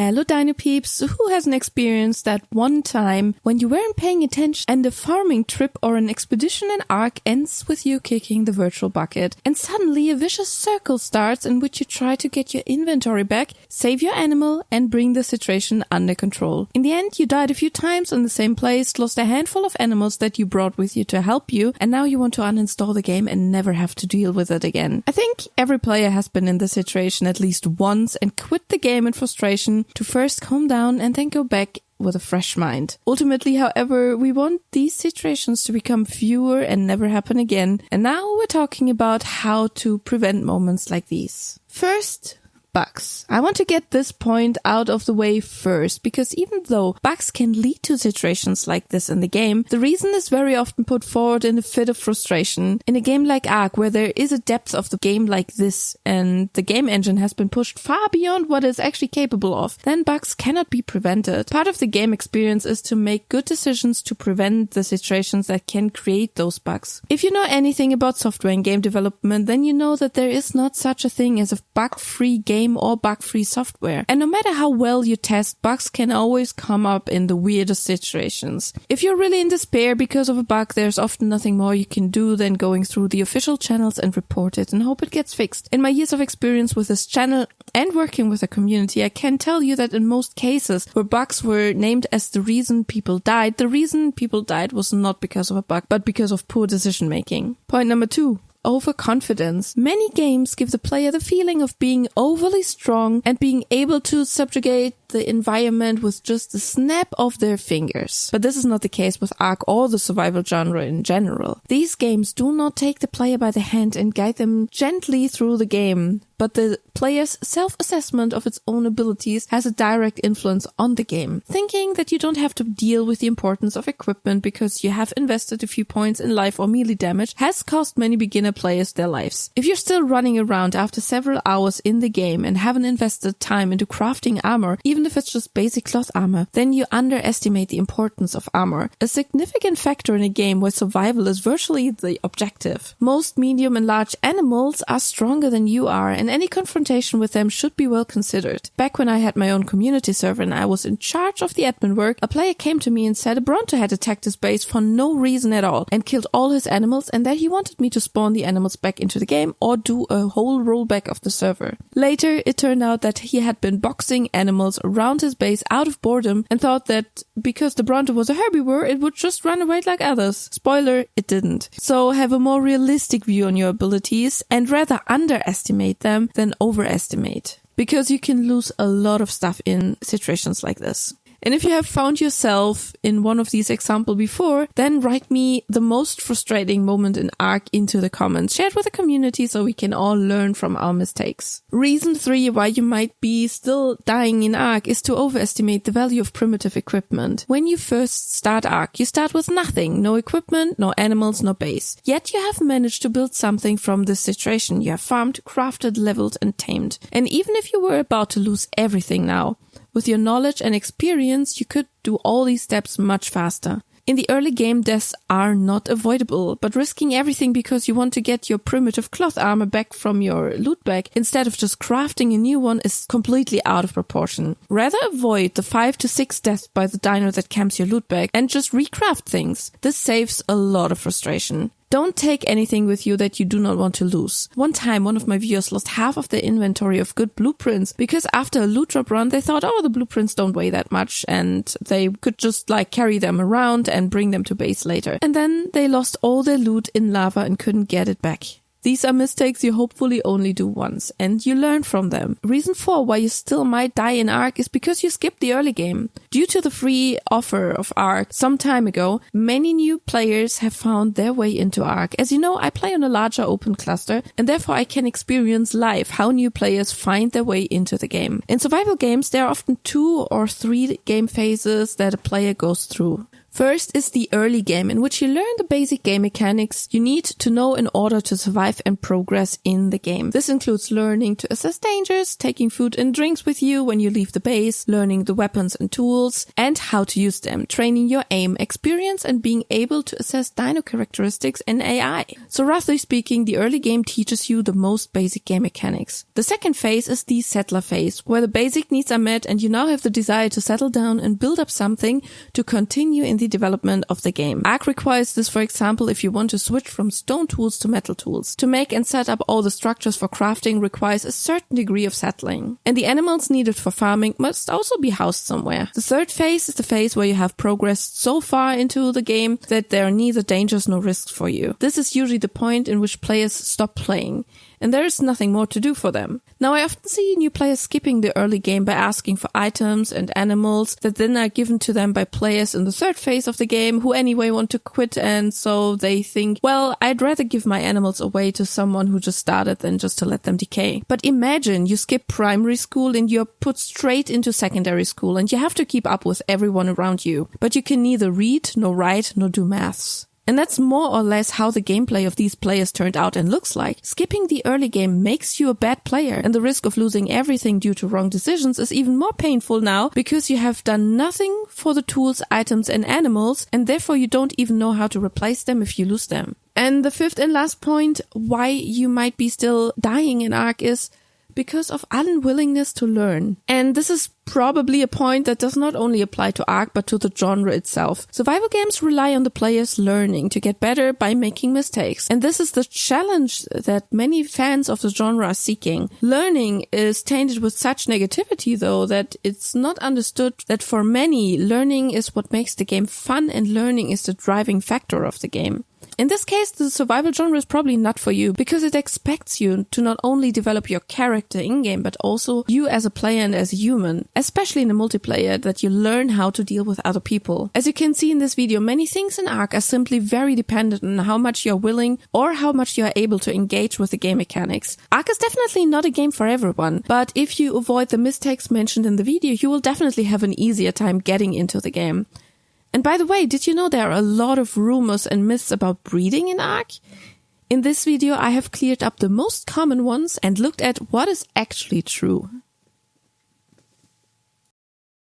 Hello Dino Peeps, who hasn't experienced that one time when you weren't paying attention and a farming trip or an expedition in ARK ends with you kicking the virtual bucket and suddenly a vicious circle starts in which you try to get your inventory back, save your animal and bring the situation under control. In the end you died a few times in the same place, lost a handful of animals that you brought with you to help you, and now you want to uninstall the game and never have to deal with it again. I think every player has been in this situation at least once and quit the game in frustration to first calm down and then go back with a fresh mind. Ultimately, however, we want these situations to become fewer and never happen again. And now we're talking about how to prevent moments like these. First, bugs. I want to get this point out of the way first, because even though bugs can lead to situations like this in the game, the reason is very often put forward in a fit of frustration. In a game like ARK, where there is a depth of the game like this, and the game engine has been pushed far beyond what it's actually capable of, then bugs cannot be prevented. Part of the game experience is to make good decisions to prevent the situations that can create those bugs. If you know anything about software and game development, then you know that there is not such a thing as a bug-free game or bug-free software. And no matter how well you test, bugs can always come up in the weirdest situations. If you're really in despair because of a bug, there's often nothing more you can do than going through the official channels and report it and hope it gets fixed. In my years of experience with this channel and working with a community, I can tell you that in most cases where bugs were named as the reason people died, the reason people died was not because of a bug, but because of poor decision making. Point number 2. Overconfidence. Many games give the player the feeling of being overly strong and being able to subjugate the environment with just a snap of their fingers. But this is not the case with ARK or the survival genre in general. These games do not take the player by the hand and guide them gently through the game, but the player's self-assessment of its own abilities has a direct influence on the game. Thinking that you don't have to deal with the importance of equipment because you have invested a few points in life or melee damage has cost many beginner players their lives. If you're still running around after several hours in the game and haven't invested time into crafting armor, even if it's just basic cloth armor, then you underestimate the importance of armor, a significant factor in a game where survival is virtually the objective. Most medium and large animals are stronger than you are, and any confrontation with them should be well considered. Back when I had my own community server and I was in charge of the admin work, a player came to me and said a Bronto had attacked his base for no reason at all and killed all his animals, and that he wanted me to spawn the animals back into the game or do a whole rollback of the server. Later, it turned out that he had been boxing animals around his base out of boredom and thought that because the Bronto was a herbivore, it would just run away like others. Spoiler, it didn't. So have a more realistic view on your abilities and rather underestimate them than overestimate, because you can lose a lot of stuff in situations like this. And if you have found yourself in one of these examples before, then write me the most frustrating moment in ARK into the comments. Share it with the community so we can all learn from our mistakes. Reason 3 why you might be still dying in ARK is to overestimate the value of primitive equipment. When you first start ARK, you start with nothing. No equipment, no animals, no base. Yet you have managed to build something from this situation. You have farmed, crafted, leveled and tamed. And even if you were about to lose everything now, with your knowledge and experience, you could do all these steps much faster. In the early game, deaths are not avoidable, but risking everything because you want to get your primitive cloth armor back from your loot bag instead of just crafting a new one is completely out of proportion. Rather avoid the 5 to 6 deaths by the dino that camps your loot bag and just recraft things. This saves a lot of frustration. Don't take anything with you that you do not want to lose. One time, one of my viewers lost half of their inventory of good blueprints because after a loot drop run, they thought, oh, the blueprints don't weigh that much and they could just carry them around and bring them to base later. And then they lost all their loot in lava and couldn't get it back. These are mistakes you hopefully only do once, and you learn from them. Reason 4 why you still might die in ARK is because you skipped the early game. Due to the free offer of ARK some time ago, many new players have found their way into ARK. As you know, I play on a larger open cluster, and therefore I can experience live how new players find their way into the game. In survival games, there are often 2 or 3 game phases that a player goes through. First is the early game, in which you learn the basic game mechanics you need to know in order to survive and progress in the game. This includes learning to assess dangers, taking food and drinks with you when you leave the base, learning the weapons and tools, and how to use them, training your aim, experience, and being able to assess dino characteristics and AI. So roughly speaking, the early game teaches you the most basic game mechanics. The second phase is the settler phase, where the basic needs are met and you now have the desire to settle down and build up something to continue in the development of the game. ARK requires this, for example, if you want to switch from stone tools to metal tools. To make and set up all the structures for crafting requires a certain degree of settling. And the animals needed for farming must also be housed somewhere. The third phase is the phase where you have progressed so far into the game that there are neither dangers nor risks for you. This is usually the point in which players stop playing, and there is nothing more to do for them. Now, I often see new players skipping the early game by asking for items and animals that then are given to them by players in the third phase of the game who anyway want to quit, and so they think, well, I'd rather give my animals away to someone who just started than just to let them decay. But imagine you skip primary school and you're put straight into secondary school and you have to keep up with everyone around you. But you can neither read, nor write, nor do maths. And that's more or less how the gameplay of these players turned out and looks like. Skipping the early game makes you a bad player, and the risk of losing everything due to wrong decisions is even more painful now because you have done nothing for the tools, items, and animals, and therefore you don't even know how to replace them if you lose them. And the fifth and last point why you might be still dying in ARK is because of unwillingness to learn. And this is probably a point that does not only apply to ARK but to the genre itself. Survival games rely on the players learning to get better by making mistakes. And this is the challenge that many fans of the genre are seeking. Learning is tainted with such negativity, though, that it's not understood that for many, learning is what makes the game fun and learning is the driving factor of the game. In this case, the survival genre is probably not for you because it expects you to not only develop your character in-game, but also you as a player and as a human, especially in the multiplayer, that you learn how to deal with other people. As you can see in this video, many things in ARK are simply very dependent on how much you're willing or how much you are able to engage with the game mechanics. ARK is definitely not a game for everyone, but if you avoid the mistakes mentioned in the video, you will definitely have an easier time getting into the game. And by the way, did you know there are a lot of rumors and myths about breeding in ARK? In this video, I have cleared up the most common ones and looked at what is actually true.